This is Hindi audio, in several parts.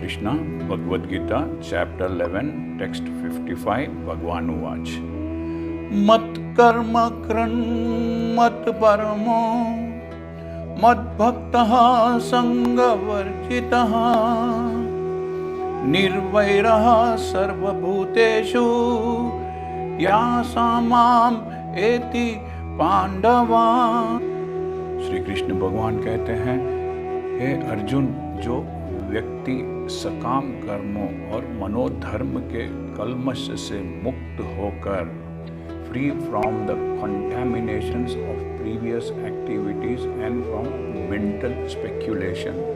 कृष्ण भगवद गीता चैप्टर 11 टेक्स्ट 55 भगवान उवाच मत कर्म कृन्मत परमो मद्भक्तः संगवर्जितः निर्वैरः सर्वभूतेषु यासां माम एति पांडवा। श्री कृष्ण भगवान कहते हैं, हे अर्जुन, जो व्यक्ति सकाम कर्मों और मनोधर्म के कल्मश से मुक्त होकर free from the contaminations of previous activities and from mental speculation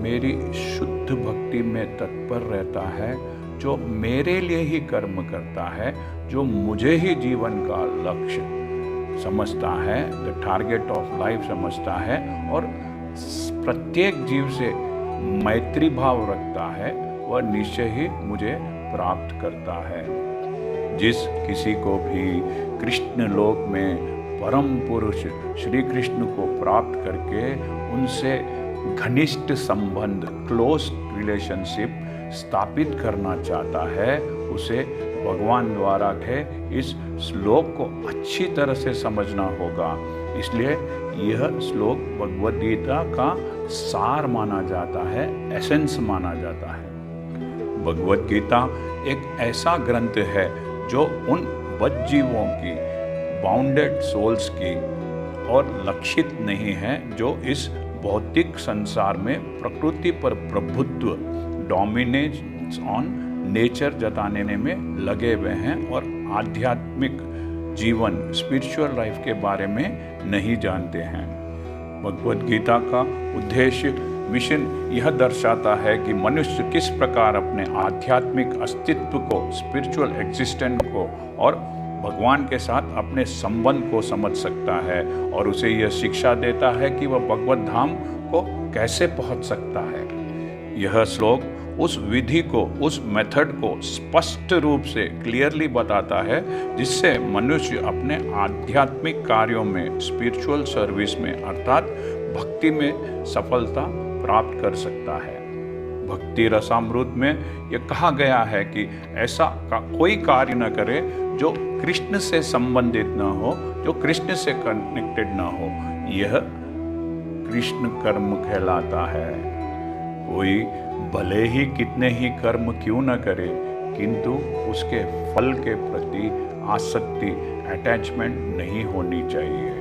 मेरी शुद्ध भक्ति में तत्पर रहता है, जो मेरे लिए ही कर्म करता है, जो मुझे ही जीवन का लक्ष्य समझता है, द टारगेट ऑफ लाइफ समझता है और प्रत्येक जीव से मैत्री भाव रखता है, वह निश्चय ही मुझे प्राप्त करता है। जिस किसी को भी कृष्ण लोक में परम पुरुष श्री कृष्ण को प्राप्त करके उनसे घनिष्ठ संबंध, क्लोज रिलेशनशिप स्थापित करना चाहता है, उसे भगवान द्वारा के इस श्लोक को अच्छी तरह से समझना होगा। इसलिए यह श्लोक भगवद गीता का सार माना जाता है, एसेंस माना जाता है। भगवद गीता एक ऐसा ग्रंथ है जो उन बद्ध-जीवों की, बाउंडेड सोल्स की और लक्षित नहीं है, जो इस भौतिक संसार में प्रकृति पर प्रभुत्व, डोमिनेंस ऑन नेचर जताने में लगे हुए हैं और आध्यात्मिक जीवन, स्पिरिचुअल लाइफ के बारे में नहीं जानते हैं। भगवद गीता का उद्देश्य, मिशन यह दर्शाता है कि मनुष्य किस प्रकार अपने आध्यात्मिक अस्तित्व को, स्पिरिचुअल एग्जिस्टेंस को और भगवान के साथ अपने संबंध को समझ सकता है, और उसे यह शिक्षा देता है कि वह भगवत धाम को कैसे पहुंच सकता है। यह श्लोक उस विधि को, उस मेथड को स्पष्ट रूप से क्लियरली बताता है, जिससे मनुष्य अपने आध्यात्मिक कार्यों में, स्पिरिचुअल सर्विस में अर्थात भक्ति में सफलता प्राप्त कर सकता है। भक्ति रसामृत में यह कहा गया है कि ऐसा कोई कार्य न करे जो कृष्ण से संबंधित न हो, जो कृष्ण से कनेक्टेड न हो, यह कृष्ण कर्म कहलाता है। कोई भले ही कितने ही कर्म क्यों न करे, किंतु उसके फल के प्रति आसक्ति, अटैचमेंट नहीं होनी चाहिए।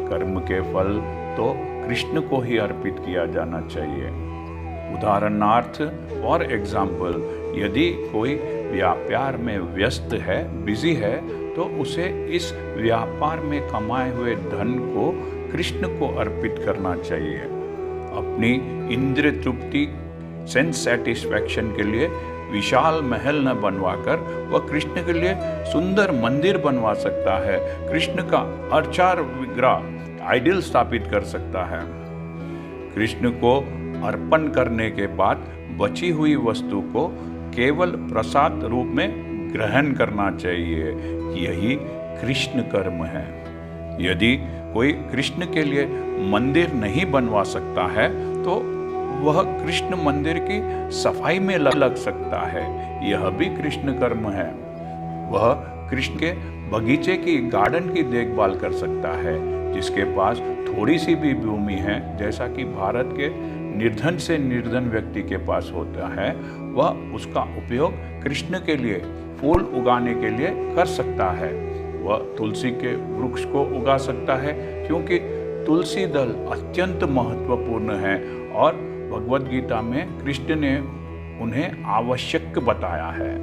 कर्म के फल तो कृष्ण को ही अर्पित किया जाना चाहिए। उदाहरणार्थ, फॉर एग्जाम्पल, यदि कोई व्यापार में व्यस्त है, बिजी है, तो उसे इस व्यापार में कमाए हुए धन को कृष्ण को अर्पित करना चाहिए। अपनी इंद्रिय तृप्ति, सेंस सेटिस्फैक्शन के लिए विशाल महल न बनवाकर वह कृष्ण के लिए सुंदर मंदिर बनवा सकता है, कृष्ण का अर्चार विग्रह, आइडल स्थापित कर सकता है। कृष्ण को अर्पण करने के बाद बची हुई वस्तु को केवल प्रसाद रूप में ग्रहण करना चाहिए। यही कृष्ण कर्म है। यदि कोई कृष्ण के लिए मंदिर नहीं बनवा सकता है, तो वह कृष्ण मंदिर की सफाई में लग सकता है। यह भी कृष्ण कर्म है। वह कृष्ण के बगीचे की, गार्डन की देखभाल कर सकता है। जिसके पास थोड़ी सी भी भूमि है, जैसा कि भारत के निर्धन से निर्धन व्यक्ति के पास होता है, वह उसका उपयोग कृष्ण के लिए, फूल उगाने के लिए कर सकता है। वह तुलसी के वृक्ष को उगा सकता है, क्योंकि तुलसी दल अत्यंत महत्वपूर्ण है और भगवद गीता में कृष्ण ने उन्हें आवश्यक बताया है।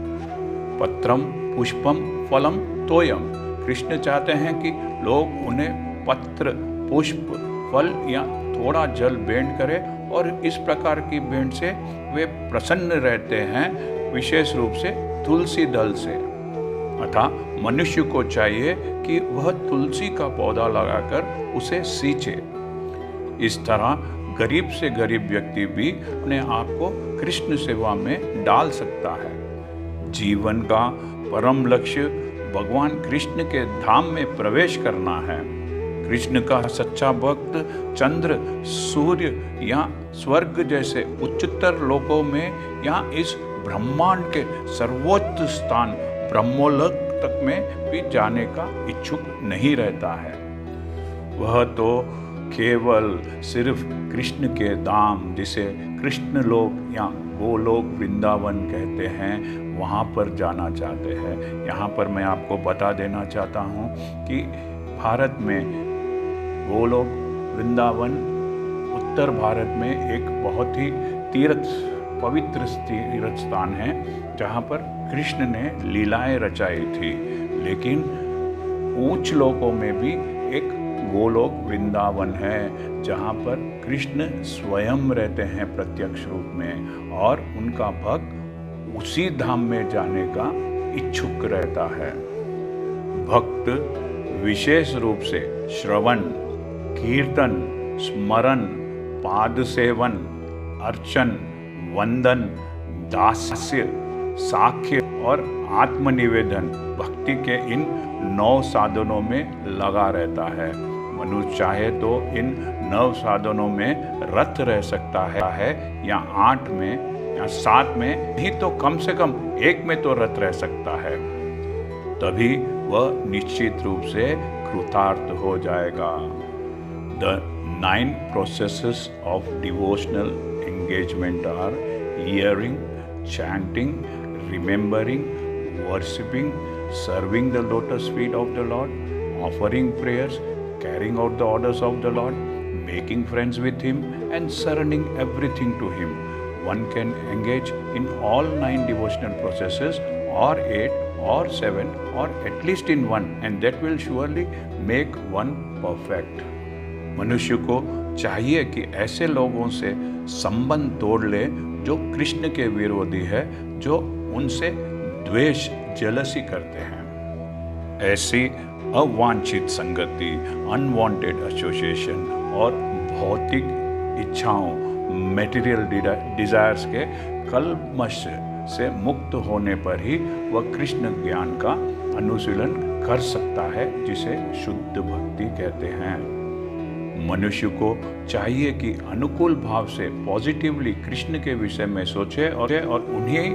पत्रम पुष्पम फलम तोयम। कृष्ण चाहते हैं कि लोग उन्हें पत्र, पुष्प, फल या थोड़ा जल भेंट करें, और इस प्रकार की भेंट से वे प्रसन्न रहते हैं, विशेष रूप से तुलसी दल से। अतः मनुष्य को चाहिए कि वह तुलसी का पौधा लगाकर उसे सींचे। इस तरह गरीब से गरीब व्यक्ति भी अपने आप को कृष्ण सेवा में डाल सकता है। जीवन का परम लक्ष्य भगवान कृष्ण के धाम में प्रवेश करना है। कृष्ण का सच्चा भक्त चंद्र, सूर्य या स्वर्ग जैसे उच्चतर लोकों में या इस ब्रह्मांड के सर्वोच्च स्थान ब्रह्मलोक तक में भी जाने का इच्छुक नहीं रहता है। वह तो केवल सिर्फ कृष्ण के धाम, जिसे कृष्ण लोक या गोलोक वृंदावन कहते हैं, वहाँ पर जाना चाहते हैं। यहाँ पर मैं आपको बता देना चाहता हूँ कि भारत में गोलोक वृंदावन उत्तर भारत में एक बहुत ही पवित्र तीर्थ स्थान है, जहाँ पर कृष्ण ने लीलाएं रचाई थी। लेकिन उच्च लोकों में भी एक गोलोक वृंदावन है, जहाँ पर कृष्ण स्वयं रहते हैं प्रत्यक्ष रूप में, और उनका भक्त उसी धाम में जाने का इच्छुक रहता है। भक्त विशेष रूप से श्रवण, कीर्तन, स्मरण, पाद सेवन, अर्चन, वंदन, दास्य, साख्य और आत्मनिवेदन भक्ति के इन 9 साधनों में लगा रहता है। मनुष्य चाहे तो इन 9 साधनों में रत रह सकता है, या 8 में या 7 में, नहीं तो कम से कम 1 में तो रत रह सकता है। तभी वह निश्चित रूप से कृतार्थ हो जाएगा। The 9 processes of devotional engagement are hearing, chanting, remembering, worshipping, serving the lotus feet of the Lord, offering prayers, carrying out the orders of the Lord, making friends with Him, and surrendering everything to Him. One can engage in all 9 devotional processes, or 8, or 7, or at least in one, and that will surely make one perfect. मनुष्य को चाहिए कि ऐसे लोगों से संबंध तोड़ ले जो कृष्ण के विरोधी है, जो उनसे द्वेष, जेलसी करते हैं। ऐसी अवांछित संगति, अनवांटेड एसोसिएशन और भौतिक इच्छाओं, मटेरियल डिजायर्स के कल्मश से मुक्त होने पर ही वह कृष्ण ज्ञान का अनुशीलन कर सकता है, जिसे शुद्ध भक्ति कहते हैं। मनुष्य को चाहिए कि अनुकूल भाव से पॉजिटिवली कृष्ण के विषय में सोचे और उन्हीं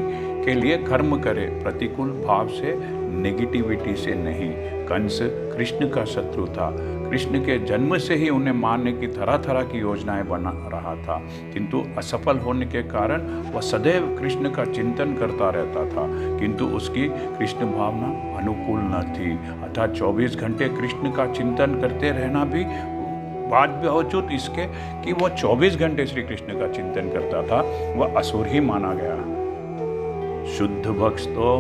के लिए कर्म करे, प्रतिकूल भाव से, नेगेटिविटी से नहीं। कंस कृष्ण का शत्रु था। कृष्ण के जन्म से ही उन्हें मारने की तरह तरह की योजनाएं बना रहा था, किंतु असफल होने के कारण वह सदैव कृष्ण का चिंतन करता रहता था, किंतु उसकी कृष्ण भावना अनुकूल न थी। अतः 24 घंटे कृष्ण का चिंतन करते रहना भी बावजूद इसके कि वह 24 घंटे श्री कृष्ण का चिंतन करता था, वह असुर ही माना गया। शुद्ध भक्त तो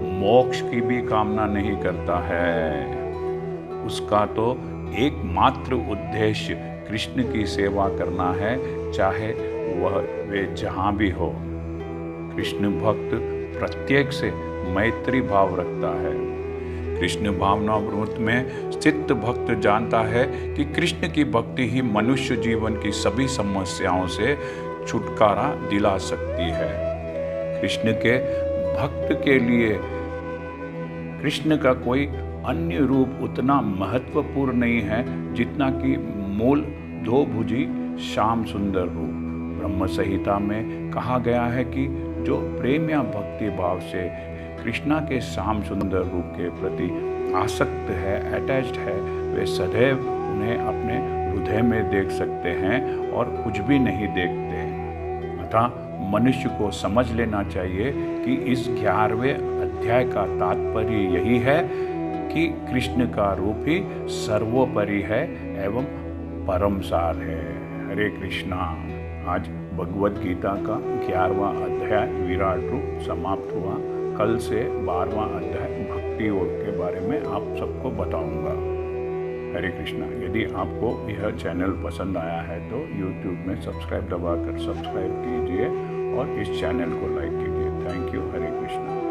मोक्ष की भी कामना नहीं करता है। उसका तो एकमात्र उद्देश्य कृष्ण की सेवा करना है, चाहे वे जहाँ भी हो। कृष्ण भक्त प्रत्येक से मैत्री भाव रखता है। कृष्ण भावनामृत में स्थित भक्त जानता है कि कृष्ण की भक्ति ही मनुष्य जीवन की सभी समस्याओं से छुटकारा दिला सकती है। कृष्ण के भक्त के लिए कृष्ण का कोई अन्य रूप उतना महत्वपूर्ण नहीं है जितना कि मूल 2 भुजी श्याम सुंदर रूप। ब्रह्म संहिता में कहा गया है कि जो प्रेम या भक्ति भाव से कृष्णा के श्याम सुंदर रूप के प्रति आसक्त है, अटैच्ड है, वे सदैव उन्हें अपने हृदय में देख सकते हैं और कुछ भी नहीं देखते। अतः मनुष्य को समझ लेना चाहिए कि इस 11वें अध्याय का तात्पर्य यही है कि कृष्ण का रूप ही सर्वोपरि है एवं परम सार है। हरे कृष्णा। आज भगवद गीता का 11वां अध्याय विराट रूप समाप्त हुआ। कल से 12वां अध्याय भक्ति योग के बारे में आप सबको बताऊंगा। हरे कृष्णा। यदि आपको यह चैनल पसंद आया है तो YouTube में सब्सक्राइब दबाकर सब्सक्राइब कीजिए और इस चैनल को लाइक कीजिए। Thank you. हरे कृष्णा।